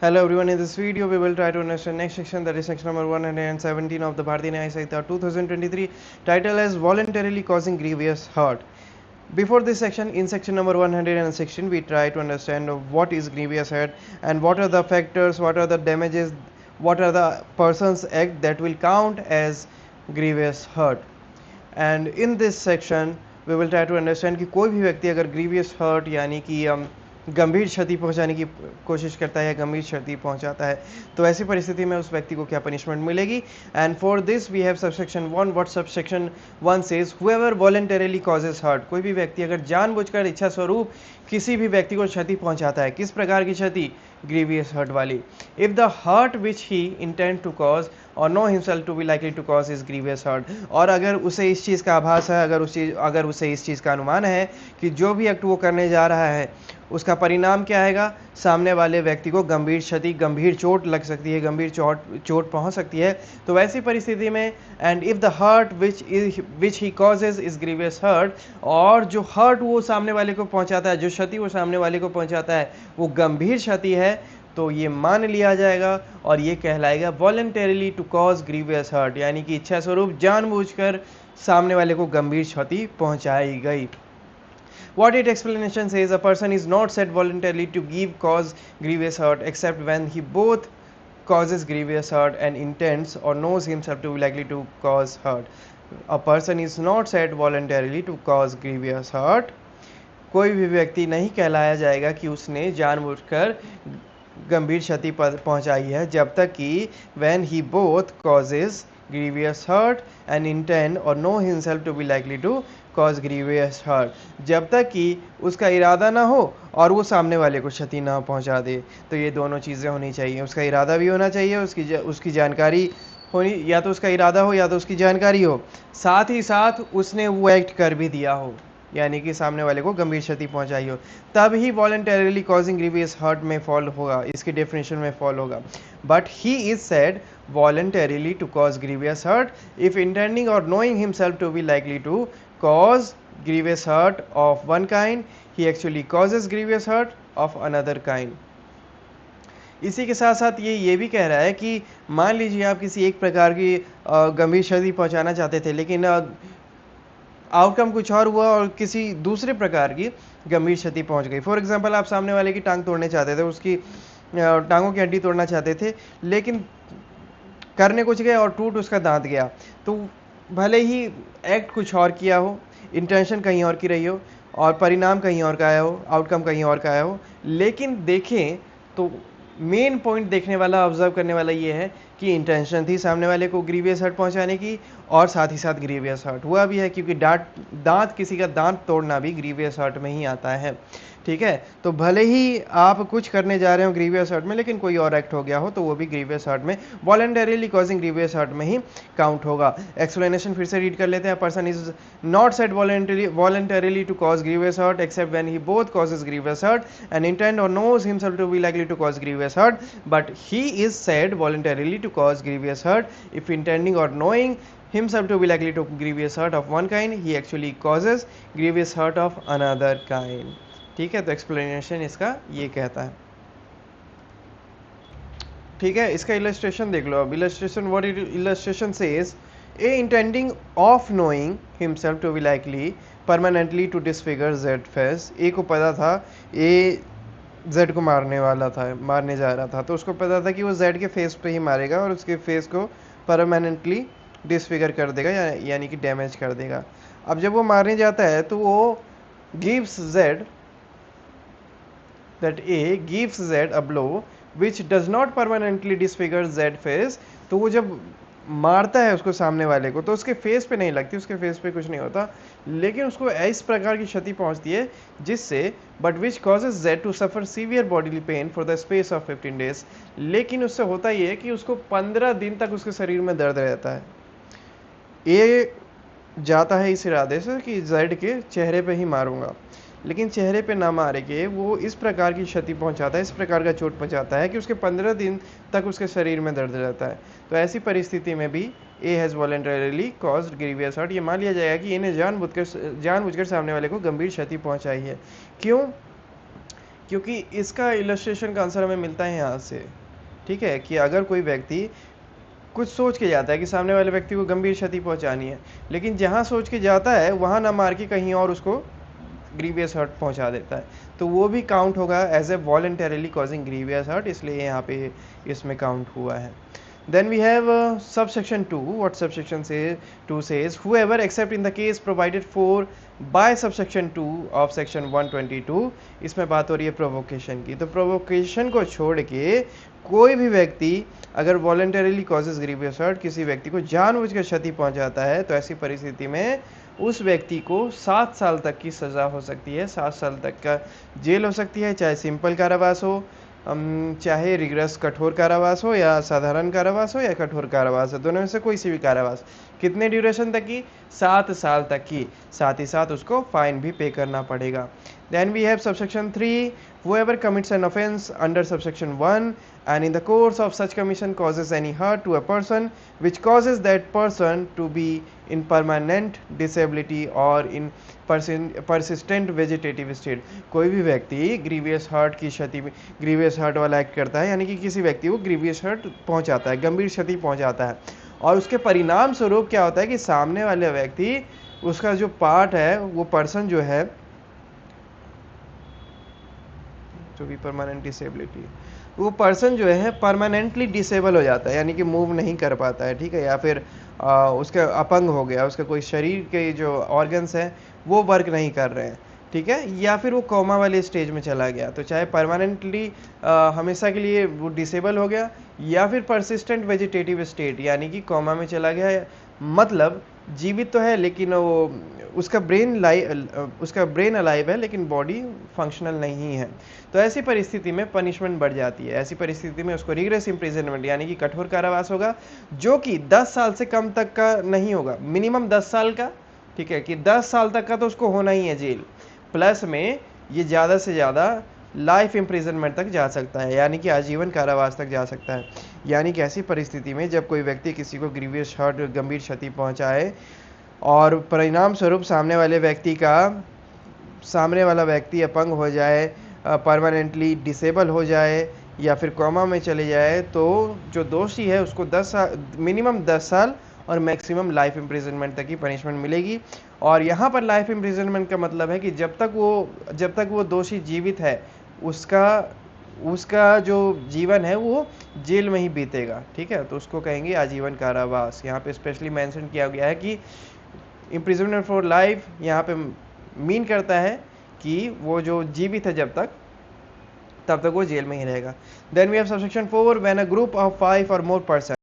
Hello everyone, in this video we will try to understand next section, that is section number 117 of the Bharatiya Nyaya Samhita 2023, title as voluntarily causing grievous hurt. Before this section, in section number 116, we try to understand what is grievous hurt and what are the factors, what are the damages, what are the person's act that will count as grievous hurt. And in this section we will try to understand कि कोई भी व्यक्ति अगर grievous hurt यानी कि गंभीर क्षति पहुंचाने की कोशिश करता है या गंभीर क्षति पहुंचाता है तो ऐसी परिस्थिति में उस व्यक्ति को क्या पनिशमेंट मिलेगी. And for this we have subsection 1. What subsection 1 says, whoever voluntarily causes hurt, कोई भी व्यक्ति अगर जानबूझकर इच्छा स्वरूप किसी भी व्यक्ति को क्षति पहुंचाता है. किस प्रकार की क्षति? ग्रीवियस हर्ट वाली. If the hurt which he intend to cause or know himself to be likely to cause is grievous hurt, और अगर उसे इस चीज़ का आभास है, अगर उसे इस चीज़ का अनुमान है कि जो भी एक्ट वो करने जा रहा है उसका परिणाम क्या आएगा, सामने वाले व्यक्ति को गंभीर क्षति, गंभीर चोट लग सकती है, गंभीर चोट पहुंच सकती है, तो वैसी परिस्थिति में and if the hurt which he causes is grievous hurt, और जो हर्ट वो सामने वाले को पहुंचाता है, जो क्षति वो सामने वाले को पहुंचाता है वो गंभीर क्षति है, तो ये मान लिया जाएगा और ये कहलाएगा voluntarily to cause grievous hurt, यानी कि इच्छा स्वरूप जानबूझकर सामने वाले को गंभीर क्षति पहुंचाई गई. What its explanation says, a person is not said voluntarily to give cause grievous hurt except when he both causes grievous hurt and intends or knows himself to be likely to cause hurt. A person is not said voluntarily to cause grievous hurt. कोई भी व्यक्ति नहीं कहलाया जाएगा कि उसने जानबूझकर गंभीर क्षति पहुंचाई है जब तक कि when he both causes grievous hurt and intend or know himself to be likely to cause grievous hurt, जब तक कि उसका इरादा ना हो और वो सामने वाले को क्षति ना पहुंचा दे. तो ये दोनों चीज़ें होनी चाहिए, उसका इरादा भी होना चाहिए, उसकी जानकारी होनी, या तो उसका इरादा हो या तो उसकी जानकारी हो, साथ ही साथ उसने वो एक्ट कर भी दिया हो, यानी कि सामने वाले को गंभीर क्षति पहुंचाई हो, तब ही वॉलंटरीली कॉजिंग ग्रीवियस हर्ट में फॉल होगा, इसकी डेफिनेशन में फॉल होगा. But he is said voluntarily to cause grievous hurt if intending or knowing himself to be likely to cause grievous hurt of one kind, he actually causes grievous hurt of another kind. इसी के साथ साथ ये भी कह रहा है कि मान लीजिए आप किसी एक प्रकार की गंभीर क्षति पहुंचाना चाहते थे, लेकिन आउटकम कुछ और हुआ और किसी दूसरे प्रकार की गंभीर क्षति पहुंच गई. फॉर एग्जांपल, आप सामने वाले की टांग तोड़ने चाहते थे, उसकी टांगों की हड्डी तोड़ना चाहते थे, लेकिन करने कुछ गए और टूट उसका दांत गया. तो भले ही एक्ट कुछ और किया हो, इंटेंशन कहीं और की रही हो और परिणाम कहीं और का आया हो, आउटकम कहीं और का आया हो, लेकिन देखें तो मेन पॉइंट देखने वाला, ऑब्जर्व करने वाला ये है कि इंटेंशन थी सामने वाले को ग्रीवियस हर्ट पहुंचाने की और साथ ही साथ ग्रीवियस हर्ट हुआ भी है, क्योंकि दांत किसी का दांत तोड़ना भी ग्रीवियस हर्ट में ही आता है. ठीक है, तो भले ही आप कुछ करने जा रहे हो ग्रीवियस हर्ट में, लेकिन कोई और एक्ट हो गया हो तो वो भी ग्रीवियस हर्ट में, वॉलंटरीली कॉजिंग ग्रीवियस हर्ट में ही काउंट होगा. एक्सप्लेनेशन फिर से रीड कर लेते हैं. Person is not said voluntarily to cause grievous hurt except when he both causes grievous hurt and intend or knows himself to be likely to cause grievous hurt, but he is said voluntarily to cause grievous hurt if intending or knowing himself to be likely to grievous hurt of one kind, he actually causes grievous hurt of another kind. ठीक है, तो explanation इसका ये कहता है. ठीक है, इसका इलस्ट्रेशन देख लो. अब illustration, what illustration says, A intending of knowing himself to be likely permanently to disfigure Z face. A को पता था ए जेड को मारने जा रहा था, तो उसको पता था कि वो जेड के फेस पे ही मारेगा और उसके फेस को परमानेंटली डिसफिगर कर देगा, यानी कि डैमेज कर देगा. अब जब वो मारने जाता है तो वो gives Z, that A gives Z a blow which does not permanently disfigure Z face. तो वो जब मारता है उसको सामने वाले को तो उसके फेस पे नहीं लगती, उसके फेस पे कुछ नहीं होता, लेकिन उसको इस प्रकार की क्षति पहुंचती है जिससे but which causes Z to suffer severe bodily pain for the space of 15 days. लेकिन उससे होता ये है कि उसको 15 दिन तक उसके शरीर में दर्द रहता है. ए जाता है इस इरादे से कि Z के चेहरे पे ही मारूंगा, लेकिन चेहरे पे ना मारे के वो इस प्रकार की क्षति पहुंचाता है, इस प्रकार का चोट पहुंचाता है कि उसके 15 दिन तक उसके शरीर में दर्द रहता है. तो ऐसी परिस्थिति में भी A has voluntarily caused grievous hurt. ये मान लिया जाएगा कि इन्हें जानबूझकर सामने वाले को गंभीर क्षति पहुंचाई है. क्यों? क्योंकि इसका इलस्ट्रेशन का आंसर हमें मिलता है यहाँ से, ठीक है, कि अगर कोई व्यक्ति कुछ सोच के जाता है कि सामने वाले व्यक्ति को गंभीर क्षति पहुंचानी है, लेकिन जहां सोच के जाता है वहां ना मार के कहीं और उसको ग्रीवियस हर्ट पहुंचा देता है, तो वो भी काउंट होगा as a voluntarily causing grievous hurt, इसलिए यहाँ पे इसमें काउंट हुआ है. Then we have subsection 2. What subsection 2 says, whoever except in the case provided for by subsection 2 of section 122. इसमें बात हो रही है प्रोवोकेशन की. तो प्रोवोकेशन को छोड़ के कोई भी व्यक्ति अगर वॉलंटरीली कॉजेज ग्रीवियस हर्ट, किसी व्यक्ति को जानबूझकर क्षति पहुंचाता है, तो ऐसी परिस्थिति में उस व्यक्ति को 7 साल तक की सजा हो सकती है, 7 साल तक का जेल हो सकती है, चाहे सिंपल कारावास हो, चाहे रिग्रेस कठोर कारावास हो, या साधारण कारावास हो, या कठोर कारावास हो, दोनों में से कोई सी भी कारावास. कितने ड्यूरेशन तक की? 7 साल तक की. साथ ही साथ उसको फाइन भी पे करना पड़ेगा. Then we have subsection 3. Whoever commits an offense under subsection 1 and in the course of such commission causes any hurt to a person which causes that person to be in permanent disability or in persistent vegetative state. कोई भी व्यक्ति grievous hurt की क्षति, grievous hurt वाला act करता है, यानी कि किसी व्यक्ति को ग्रीवियस हर्ट पहुंचाता है, गंभीर क्षति पहुंचाता है, और उसके परिणाम स्वरूप क्या होता है कि सामने वाले व्यक्ति, उसका जो पार्ट है, वो पर्सन जो है, टू बी परमानेंट डिसेबिलिटी, वो पर्सन जो है परमानेंटली डिसेबल हो जाता है, यानी कि मूव नहीं कर पाता है, ठीक है, या फिर उसका अपंग हो गया, उसका कोई शरीर के जो ऑर्गन्स हैं वो वर्क नहीं कर रहे हैं, ठीक है, या फिर वो कोमा वाले स्टेज में चला गया. तो चाहे परमानेंटली हमेशा के लिए वो डिसेबल हो गया, या फिर परसिस्टेंट वेजिटेटिव स्टेट, यानी कि कोमा में चला गया, मतलब जीवित तो है लेकिन वो उसका ब्रेन अलाइव है लेकिन बॉडी फंक्शनल नहीं है. तो ऐसी परिस्थिति में पनिशमेंट बढ़ जाती है. ऐसी परिस्थिति में उसको रिग्रेस इम्प्रिजनमेंट, यानी कि कठोर कारावास होगा, जो कि 10 साल से कम तक का नहीं होगा, मिनिमम 10 साल का, ठीक है, कि 10 साल तक का तो उसको होना ही है जेल, प्लस में ये ज़्यादा से ज़्यादा लाइफ इम्प्रिजनमेंट तक जा सकता है, यानी कि आजीवन कारावास तक जा सकता है. यानी कि ऐसी परिस्थिति में जब कोई व्यक्ति किसी को ग्रीवियस हर्ट, गंभीर क्षति पहुंचाए, और परिणाम स्वरूप सामने वाला व्यक्ति अपंग हो जाए, परमानेंटली डिसेबल हो जाए, या फिर कोमा में चले जाए, तो जो दोषी है उसको 10 साल, मिनिमम 10 साल और मैक्सिमम लाइफ इम्प्रिजनमेंट तक की पनिशमेंट मिलेगी. और यहाँ पर लाइफ इम्प्रिजनमेंट का मतलब है कि जब तक वो दोषी जीवित है, उसका जो जीवन है वो जेल में ही बीतेगा, ठीक है, तो उसको कहेंगे आजीवन कारावास. यहाँ पे स्पेशली मेंशन किया गया है कि इम्प्रिजनमेंट फॉर लाइफ यहाँ पे मीन करता है कि वो जो जीवित है तब तक वो जेल में ही रहेगा. Then we have subsection 4. When a group of 5 और मोर पर्सन